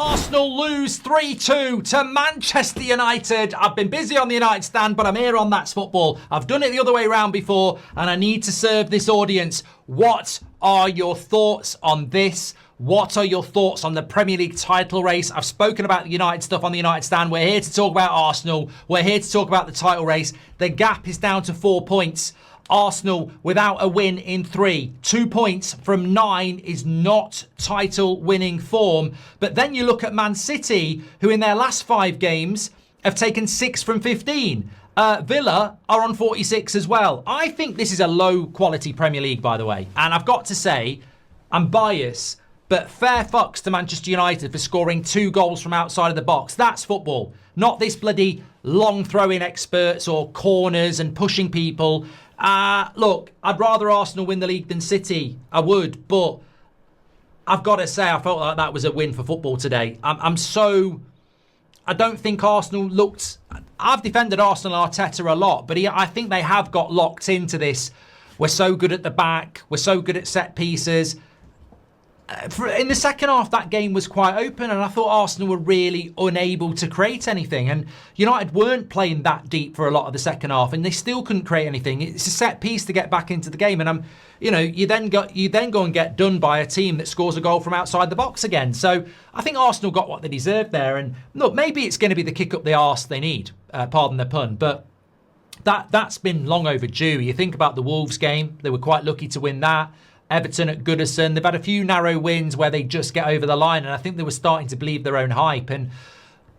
Arsenal lose 3-2 to Manchester United. I've been busy on the United stand, but I'm here on That's Football. I've done it the other way around before, and I need to serve this audience. What are your thoughts on this? What are your thoughts on the Premier League title race? I've spoken about the United stuff on the United stand. We're here to talk about Arsenal. We're here to talk about the title race. The gap is down to 4 points. Arsenal without a win in 3. 2 points from 9 is not title winning form. But then you look at Man City, who in their last 5 games have taken 6 from 15. Villa are on 46 as well. I think this is a low quality Premier League, by the way. And I've got to say, I'm biased, but fair fucks to Manchester United for scoring 2 goals from outside of the box. That's football. Not this bloody long throwing experts or corners and pushing people. Look, I'd rather Arsenal win the league than City. I would, but I've got to say I felt like that was a win for football today. I don't think Arsenal looked... I've defended Arsenal and Arteta a lot, but I think they have got locked into this. We're so good at the back. We're so good at set pieces. In the second half, that game was quite open, and I thought Arsenal were really unable to create anything. And United weren't playing that deep for a lot of the second half, and they still couldn't create anything. It's a set piece to get back into the game, and you then go and get done by a team that scores a goal from outside the box again. So I think Arsenal got what they deserved there. And look, maybe it's going to be the kick up the arse they need. Pardon the pun, but that's been long overdue. You think about the Wolves game; they were quite lucky to win that. Everton at Goodison. They've had a few narrow wins where they just get over the line, and I think they were starting to believe their own hype. And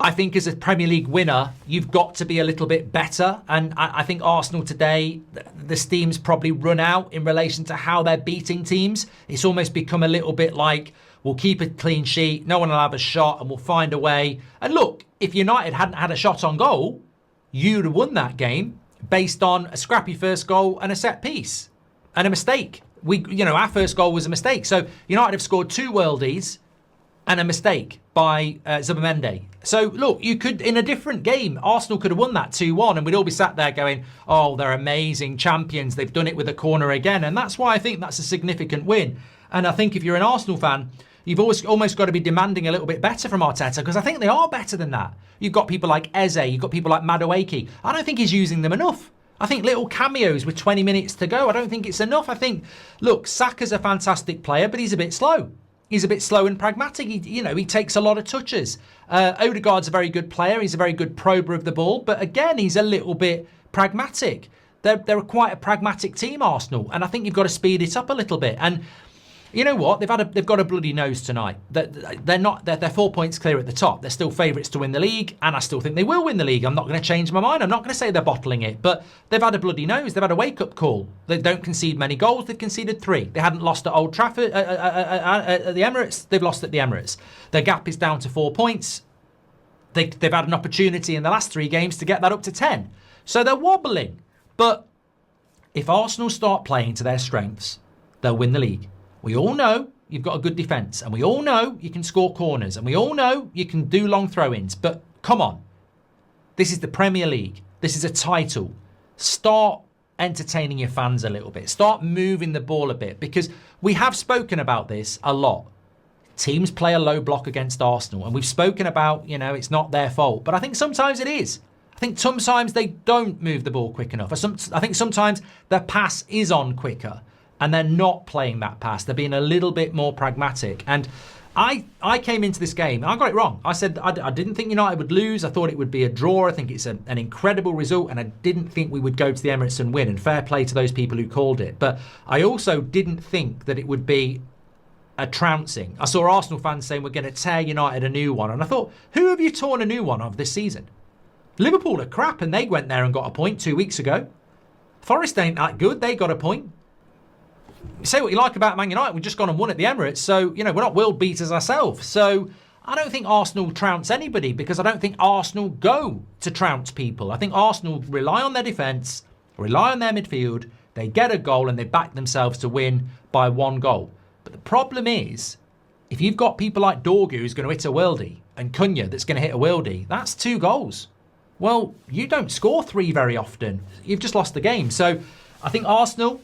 I think as a Premier League winner, you've got to be a little bit better. And I think Arsenal today, the steam's probably run out in relation to how they're beating teams. It's almost become a little bit like, we'll keep a clean sheet, no one will have a shot, and we'll find a way. And look, if United hadn't had a shot on goal, you'd have won that game based on a scrappy first goal and a set piece and a mistake. Our first goal was a mistake. So United have scored 2 worldies and a mistake by Zubimendi. So look, you could, in a different game, Arsenal could have won that 2-1, and we'd all be sat there going, oh, they're amazing champions. They've done it with a corner again. And that's why I think that's a significant win. And I think if you're an Arsenal fan, you've almost got to be demanding a little bit better from Arteta, because I think they are better than that. You've got people like Eze, you've got people like Madueke. I don't think he's using them enough. I think little cameos with 20 minutes to go, I don't think it's enough. I think, look, Saka's a fantastic player, but he's a bit slow. He's a bit slow and pragmatic. He takes a lot of touches. Odegaard's a very good player. He's a very good prober of the ball. But again, he's a little bit pragmatic. They're quite a pragmatic team, Arsenal. And I think you've got to speed it up a little bit. And you know what? They've got a bloody nose tonight. They're 4 points clear at the top. They're still favourites to win the league, and I still think they will win the league. I'm not going to change my mind. I'm not going to say they're bottling it, but they've had a bloody nose. They've had a wake-up call. They don't concede many goals. They've conceded 3. They hadn't lost at Old Trafford at the Emirates. They've lost at the Emirates. Their gap is down to 4 points. They've had an opportunity in the last 3 games to get that up to 10. So they're wobbling. But if Arsenal start playing to their strengths, they'll win the league. We all know you've got a good defence, and we all know you can score corners, and we all know you can do long throw-ins. But come on, this is the Premier League. This is a title. Start entertaining your fans a little bit. Start moving the ball a bit, because we have spoken about this a lot. Teams play a low block against Arsenal, and we've spoken about, it's not their fault. But I think sometimes it is. I think sometimes they don't move the ball quick enough. I think sometimes the pass is on quicker, and they're not playing that pass. They're being a little bit more pragmatic. And I came into this game, and I got it wrong. I said I didn't think United would lose. I thought it would be a draw. I think it's an incredible result, and I didn't think we would go to the Emirates and win. And fair play to those people who called it. But I also didn't think that it would be a trouncing. I saw Arsenal fans saying we're going to tear United a new one. And I thought, who have you torn a new one of this season? Liverpool are crap, and they went there and got a point 2 weeks ago. Forest ain't that good. They got a point. Say what you like about Man United, we've just gone and won at the Emirates, so we're not world beaters ourselves. So I don't think Arsenal trounce anybody, because I don't think Arsenal go to trounce people. I think Arsenal rely on their defence, rely on their midfield, they get a goal and they back themselves to win by 1 goal. But the problem is, if you've got people like Dorgu who's going to hit a worldie, and Cunha that's going to hit a worldie, that's 2 goals. Well, you don't score 3 very often. You've just lost the game. So I think Arsenal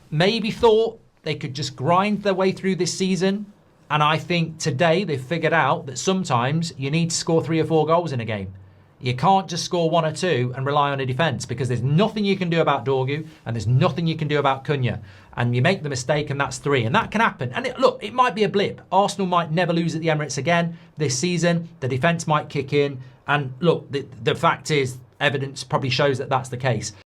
maybe thought they could just grind their way through this season And I think today they've figured out that sometimes you need to score 3 or 4 goals in a game. You can't just score 1 or 2 and rely on a defence, because there's nothing you can do about Dorgu and there's nothing you can do about Cunha. And you make the mistake and that's 3. And that can happen. And look, it might be a blip. Arsenal might never lose at the Emirates again this season. The defence might kick in. And look, the fact is, evidence probably shows that that's the case.